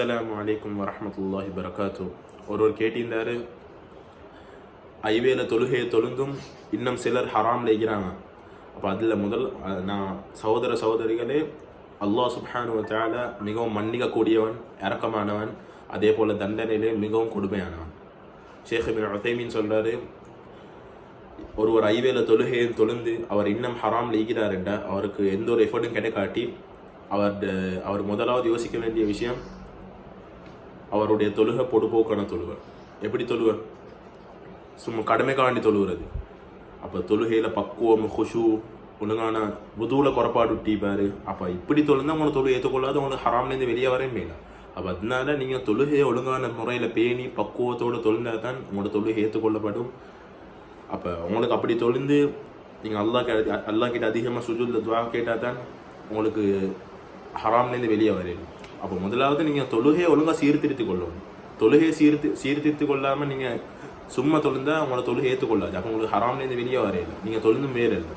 அஸ்ஸலாமு அலைக்கும் வரஹ்மத்துல்லாஹி வரகாத்து. ஒருவர் கேட்டிருந்தாரு, ஐவேல தொழுகையை தொழுந்தும் இன்னும் சிலர் ஹராம்ல இருக்கிறாங்க. அப்போ அதில் முதல் நான் சகோதரிகளே, அல்லாஹ் சுப்ஹானஹு வ தஆலா மிகவும் மன்னிக்கக்கூடியவன், இரக்கமானவன், அதே போல் தண்டனையிலே மிகவும் கொடுமையானவன். ஷேக் இப்னு உதைமீன் சொல்கிறாரு, ஒருவர் ஐவேல தொழுகையை தொழுந்து அவர் இன்னும் ஹராம்ல இருக்கிறார் என்றால் அவருக்கு எந்த ஒரு எஃபர்ட்டும் கிடைக்காட்டி அவர் முதலாவது யோசிக்க வேண்டிய விஷயம் அவருடைய தொழுகை பொடுபோக்கான தொழுகை. எப்படி தொழுகை? சும்மா கடமைக்காண்டி தொழுகிறது. அப்போ தொழுகையில் பக்குவம், ஹுஷு, ஒழுங்கான வுதுவில் குறைபாடு விட்டிப்பார். அப்போ இப்படி தொழுந்தால் உங்களை தொழுகை ஏற்றுக்கொள்ளாது, உங்களுக்கு ஹராம்லேருந்து வெளியே வரவே இல்லை. அப்போ அதனால நீங்கள் தொழுகையை ஒழுங்கான முறையில் பேணி பக்குவத்தோடு தொழுந்தால் தான் உங்களோட தொழுகை ஏற்றுக்கொள்ளப்படும். அப்போ உங்களுக்கு அப்படி தொழுந்து நீங்கள் அல்லாஹ் கிட்ட அதிகமாக சுஜூதில் துவா கேட்டால் தான் உங்களுக்கு ஹராம்லேருந்து வெளியே வரையும். அப்போ முதலாவது நீங்கள் தொழுகையை ஒழுங்காக சீர்திருத்தி கொள்ளணும். தொழுகையை சீர்திருத்தி கொள்ளாமல் நீங்கள் சும்மா தொழுந்தால் உங்களை தொழுகை ஏற்றுக்கொள்ளாது. அப்போ உங்களுக்கு ஹராம்லேருந்து வெளியே வரையில, நீங்கள் தொழுந்தும் வேறு இல்லை.